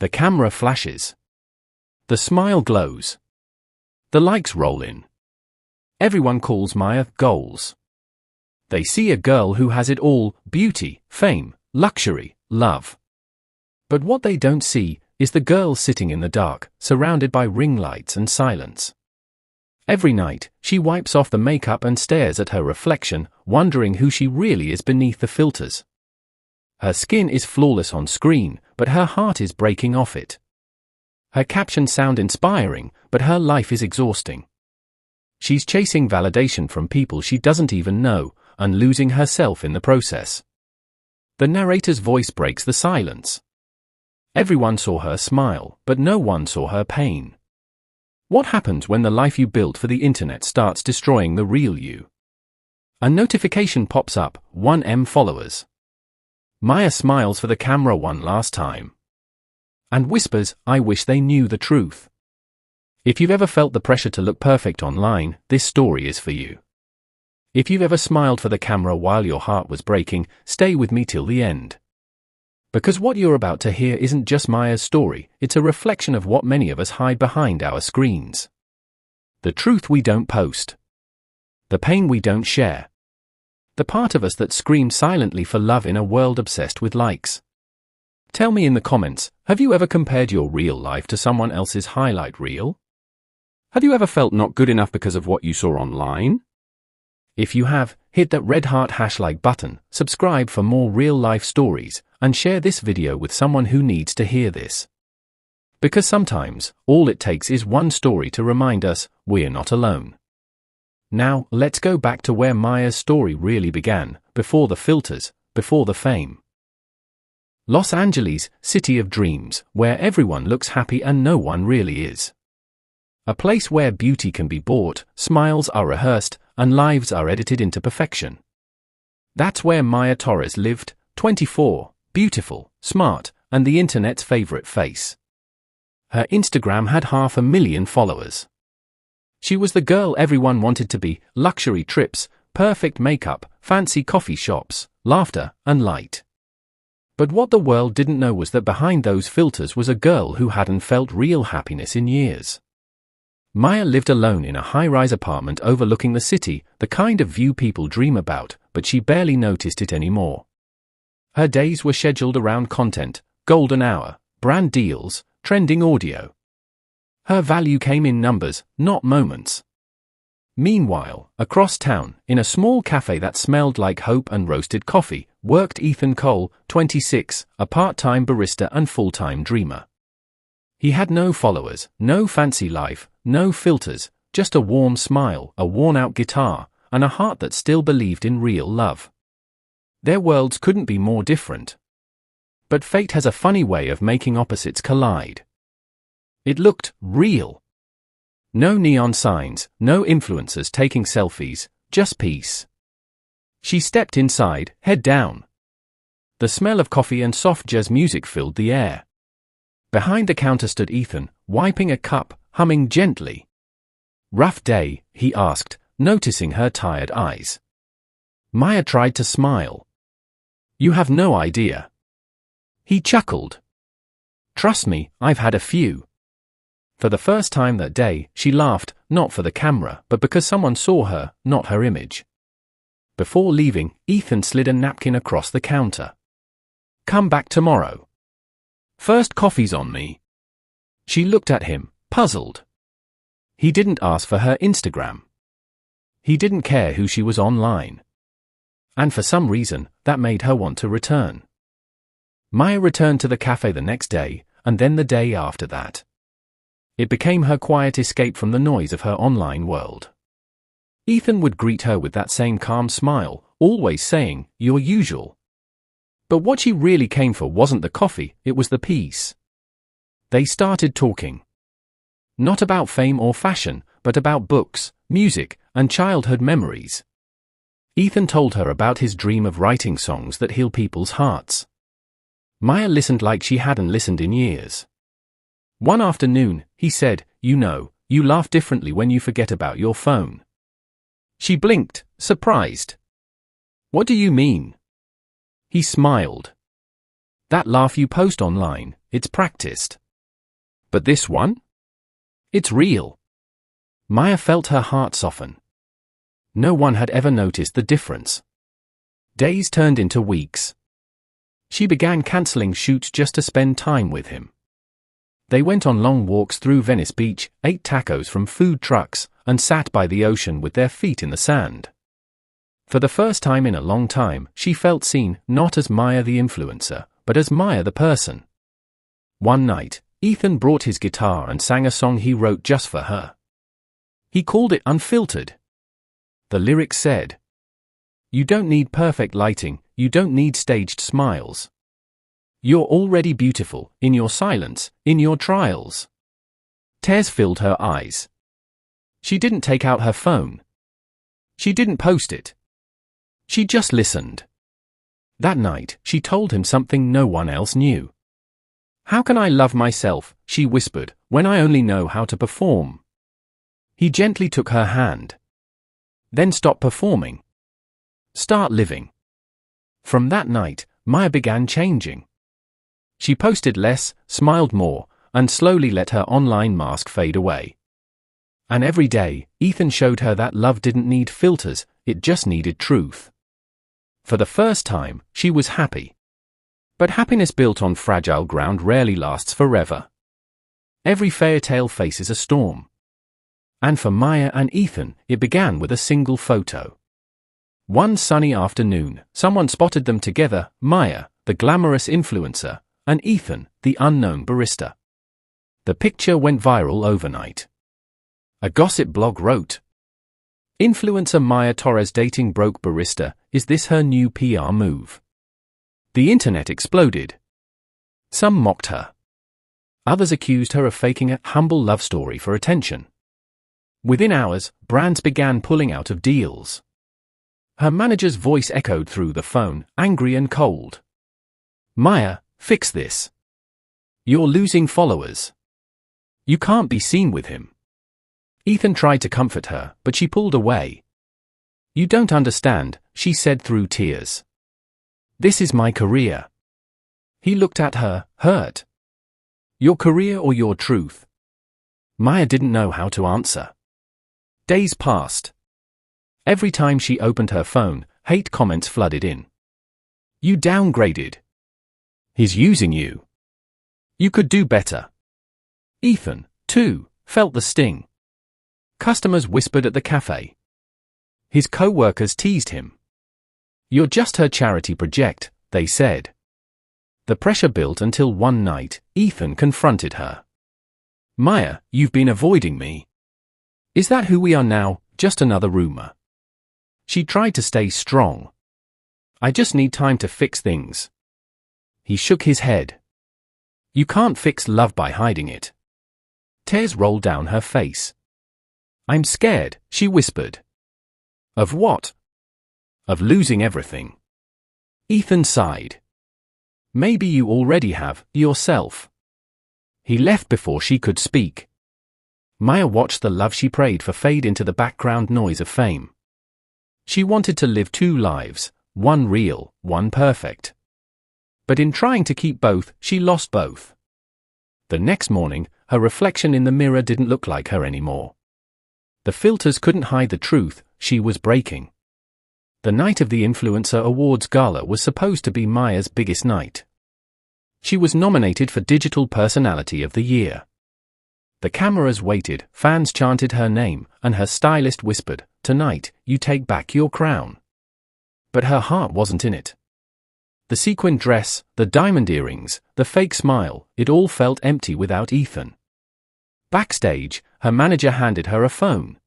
The camera flashes. The smile glows. The likes roll in. Everyone calls Maya goals. They see a girl who has it all: beauty, fame, luxury, love. But what they don't see is the girl sitting in the dark, surrounded by ring lights and silence. Every night, she wipes off the makeup and stares at her reflection, wondering who she really is beneath the filters. Her skin is flawless on screen, but her heart is breaking off it. Her captions sound inspiring, but her life is exhausting. She's chasing validation from people she doesn't even know, and losing herself in the process. The narrator's voice breaks the silence. Everyone saw her smile, but no one saw her pain. What happens when the life you built for the internet starts destroying the real you? A notification pops up: 1M followers. Maya smiles for the camera one last time. And whispers, "I wish they knew the truth." If you've ever felt the pressure to look perfect online, this story is for you. If you've ever smiled for the camera while your heart was breaking, stay with me till the end. Because what you're about to hear isn't just Maya's story, it's a reflection of what many of us hide behind our screens. The truth we don't post. The pain we don't share. The part of us that screams silently for love in a world obsessed with likes. Tell me in the comments, have you ever compared your real life to someone else's highlight reel? Have you ever felt not good enough because of what you saw online? If you have, hit that red heart # button, subscribe for more real-life stories, and share this video with someone who needs to hear this. Because sometimes, all it takes is one story to remind us we're not alone. Now, let's go back to where Maya's story really began, before the filters, before the fame. Los Angeles, city of dreams, where everyone looks happy and no one really is. A place where beauty can be bought, smiles are rehearsed, and lives are edited into perfection. That's where Maya Torres lived, 24, beautiful, smart, and the internet's favorite face. Her Instagram had 500,000 followers. She was the girl everyone wanted to be: luxury trips, perfect makeup, fancy coffee shops, laughter, and light. But what the world didn't know was that behind those filters was a girl who hadn't felt real happiness in years. Maya lived alone in a high-rise apartment overlooking the city, the kind of view people dream about, but she barely noticed it anymore. Her days were scheduled around content, golden hour, brand deals, trending audio. Her value came in numbers, not moments. Meanwhile, across town, in a small cafe that smelled like hope and roasted coffee, worked Ethan Cole, 26, a part-time barista and full-time dreamer. He had no followers, no fancy life, no filters, just a warm smile, a worn-out guitar, and a heart that still believed in real love. Their worlds couldn't be more different. But fate has a funny way of making opposites collide. It looked real. No neon signs, no influencers taking selfies, just peace. She stepped inside, head down. The smell of coffee and soft jazz music filled the air. Behind the counter stood Ethan, wiping a cup, humming gently. "Rough day?" he asked, noticing her tired eyes. Maya tried to smile. "You have no idea." He chuckled. "Trust me, I've had a few." For the first time that day, she laughed, not for the camera, but because someone saw her, not her image. Before leaving, Ethan slid a napkin across the counter. "Come back tomorrow. First coffee's on me." She looked at him, puzzled. He didn't ask for her Instagram. He didn't care who she was online. And for some reason, that made her want to return. Maya returned to the cafe the next day, and then the day after that. It became her quiet escape from the noise of her online world. Ethan would greet her with that same calm smile, always saying, "Your usual." But what she really came for wasn't the coffee, it was the peace. They started talking. Not about fame or fashion, but about books, music, and childhood memories. Ethan told her about his dream of writing songs that heal people's hearts. Maya listened like she hadn't listened in years. One afternoon, he said, "You know, you laugh differently when you forget about your phone." She blinked, surprised. "What do you mean?" He smiled. That laugh you post online, it's practiced. But this one? It's real. Maya felt her heart soften. No one had ever noticed the difference. Days turned into weeks. She began cancelling shoots just to spend time with him. They went on long walks through Venice Beach, ate tacos from food trucks, and sat by the ocean with their feet in the sand. For the first time in a long time, she felt seen, not as Maya the influencer, but as Maya the person. One night, Ethan brought his guitar and sang a song he wrote just for her. He called it Unfiltered. The lyrics said, "You don't need perfect lighting, you don't need staged smiles. You're already beautiful, in your silence, in your trials." Tears filled her eyes. She didn't take out her phone. She didn't post it. She just listened. That night, she told him something no one else knew. "How can I love myself," she whispered, "when I only know how to perform?" He gently took her hand. "Then stop performing. Start living." From that night, Maya began changing. She posted less, smiled more, and slowly let her online mask fade away. And every day, Ethan showed her that love didn't need filters, it just needed truth. For the first time, she was happy. But happiness built on fragile ground rarely lasts forever. Every fairytale faces a storm. And for Maya and Ethan, it began with a single photo. One sunny afternoon, someone spotted them together, Maya, the glamorous influencer, and Ethan, the unknown barista. The picture went viral overnight. A gossip blog wrote, "Influencer Maya Torres dating broke barista, is this her new PR move?" The internet exploded. Some mocked her. Others accused her of faking a humble love story for attention. Within hours, brands began pulling out of deals. Her manager's voice echoed through the phone, angry and cold. "Maya, fix this. You're losing followers. You can't be seen with him." Ethan tried to comfort her, but she pulled away. "You don't understand," she said through tears. "This is my career." He looked at her, hurt. "Your career or your truth?" Maya didn't know how to answer. Days passed. Every time she opened her phone, hate comments flooded in. "You downgraded. He's using you. You could do better." Ethan, too, felt the sting. Customers whispered at the cafe. His co-workers teased him. "You're just her charity project," they said. The pressure built until one night, Ethan confronted her. "Maya, you've been avoiding me. Is that who we are now, just another rumor?" She tried to stay strong. "I just need time to fix things." He shook his head. "You can't fix love by hiding it." Tears rolled down her face. "I'm scared," she whispered. "Of what?" "Of losing everything." Ethan sighed. "Maybe you already have, yourself." He left before she could speak. Maya watched the love she prayed for fade into the background noise of fame. She wanted to live two lives, one real, one perfect. But in trying to keep both, she lost both. The next morning, her reflection in the mirror didn't look like her anymore. The filters couldn't hide the truth, she was breaking. The night of the Influencer Awards Gala was supposed to be Maya's biggest night. She was nominated for Digital Personality of the Year. The cameras waited, fans chanted her name, and her stylist whispered, "Tonight, you take back your crown." But her heart wasn't in it. The sequin dress, the diamond earrings, the fake smile, it all felt empty without Ethan. Backstage, her manager handed her a phone.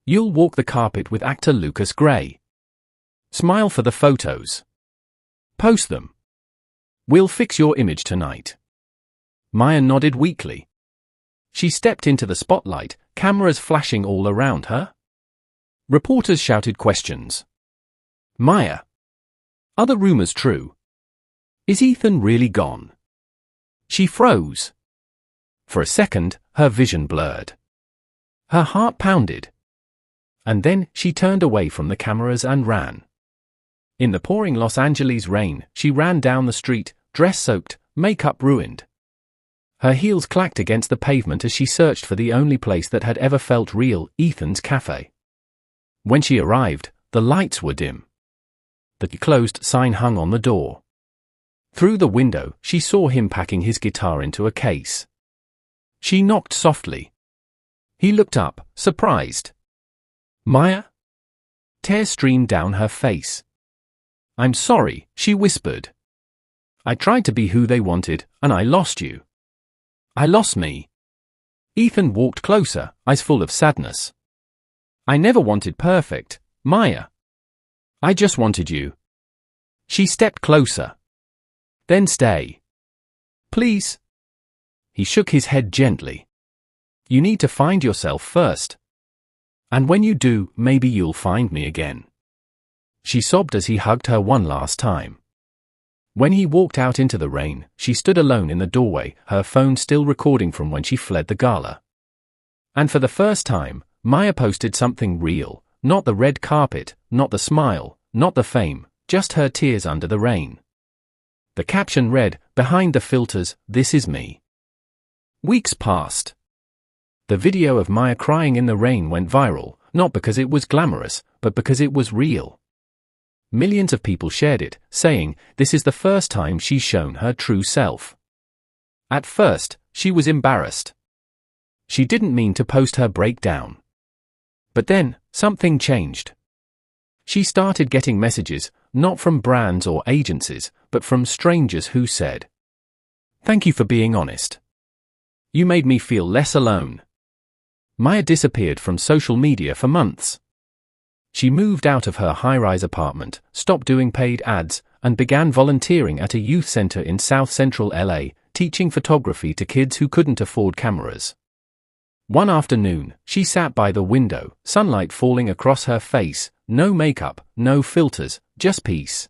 "You'll walk the carpet with actor Lucas Gray. Smile for the photos. Post them. We'll fix your image tonight." Maya nodded weakly. She stepped into the spotlight, cameras flashing all around her. Reporters shouted questions. "Maya, are the rumors true? Is Ethan really gone?" She froze. For a second, her vision blurred. Her heart pounded. And then, she turned away from the cameras and ran. In the pouring Los Angeles rain, she ran down the street, dress soaked, makeup ruined. Her heels clacked against the pavement as she searched for the only place that had ever felt real, Ethan's cafe. When she arrived, the lights were dim. The closed sign hung on the door. Through the window, she saw him packing his guitar into a case. She knocked softly. He looked up, surprised. "Maya?" Tears streamed down her face. "I'm sorry," she whispered. "I tried to be who they wanted, and I lost you. I lost me." Ethan walked closer, eyes full of sadness. "I never wanted perfect, Maya. I just wanted you." She stepped closer. "Then stay. Please." He shook his head gently. "You need to find yourself first. And when you do, maybe you'll find me again." She sobbed as he hugged her one last time. When he walked out into the rain, she stood alone in the doorway, her phone still recording from when she fled the gala. And for the first time, Maya posted something real, not the red carpet, not the smile, not the fame, just her tears under the rain. The caption read, "Behind the filters, this is me." Weeks passed. The video of Maya crying in the rain went viral, not because it was glamorous, but because it was real. Millions of people shared it, saying, this is the first time she's shown her true self. At first, she was embarrassed. She didn't mean to post her breakdown. But then, something changed. She started getting messages, not from brands or agencies, but from strangers who said, "Thank you for being honest. You made me feel less alone." Maya disappeared from social media for months. She moved out of her high-rise apartment, stopped doing paid ads, and began volunteering at a youth center in South Central LA, teaching photography to kids who couldn't afford cameras. One afternoon, she sat by the window, sunlight falling across her face, no makeup, no filters, just peace.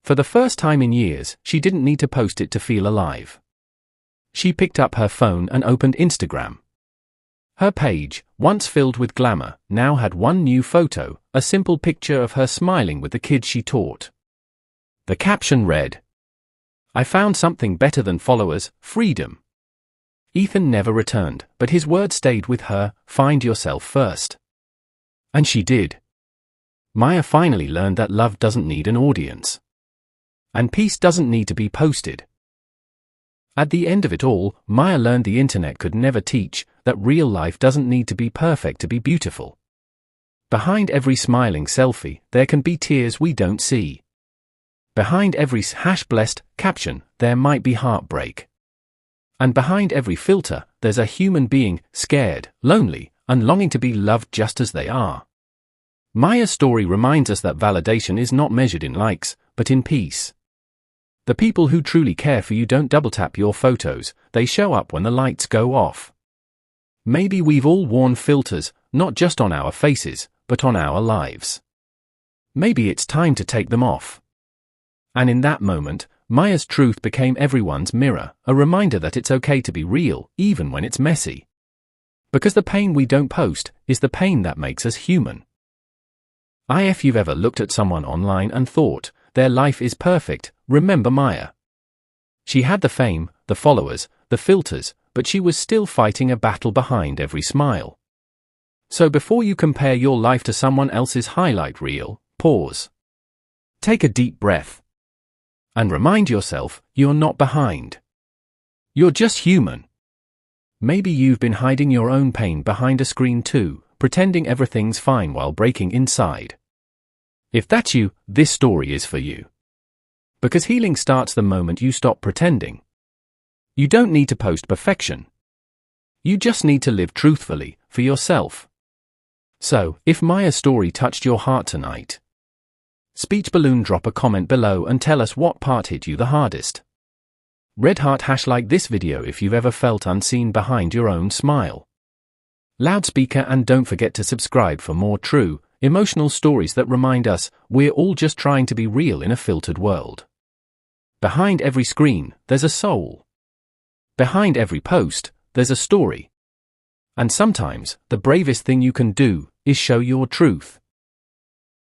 For the first time in years, she didn't need to post it to feel alive. She picked up her phone and opened Instagram. Her page, once filled with glamour, now had one new photo, a simple picture of her smiling with the kids she taught. The caption read, "I found something better than followers, freedom." Ethan never returned, but his words stayed with her, "Find yourself first." And she did. Maya finally learned that love doesn't need an audience. And peace doesn't need to be posted. At the end of it all, Maya learned the internet could never teach, that real life doesn't need to be perfect to be beautiful. Behind every smiling selfie, there can be tears we don't see. Behind every #blessed caption, there might be heartbreak. And behind every filter, there's a human being, scared, lonely, and longing to be loved just as they are. Maya's story reminds us that validation is not measured in likes, but in peace. The people who truly care for you don't double-tap your photos, they show up when the lights go off. Maybe we've all worn filters, not just on our faces, but on our lives. Maybe it's time to take them off. And in that moment, Maya's truth became everyone's mirror, a reminder that it's okay to be real, even when it's messy. Because the pain we don't post is the pain that makes us human. If you've ever looked at someone online and thought, their life is perfect, remember Maya. She had the fame, the followers, the filters, but she was still fighting a battle behind every smile. So before you compare your life to someone else's highlight reel, pause. Take a deep breath. And remind yourself, you're not behind. You're just human. Maybe you've been hiding your own pain behind a screen too, pretending everything's fine while breaking inside. If that's you, this story is for you. Because healing starts the moment you stop pretending. You don't need to post perfection. You just need to live truthfully, for yourself. So, if Maya's story touched your heart tonight, Speech Balloon, drop a comment below and tell us what part hit you the hardest. Red heart # like this video if you've ever felt unseen behind your own smile. Loudspeaker, and don't forget to subscribe for more true, emotional stories that remind us we're all just trying to be real in a filtered world. Behind every screen, there's a soul. Behind every post, there's a story. And sometimes, the bravest thing you can do is show your truth.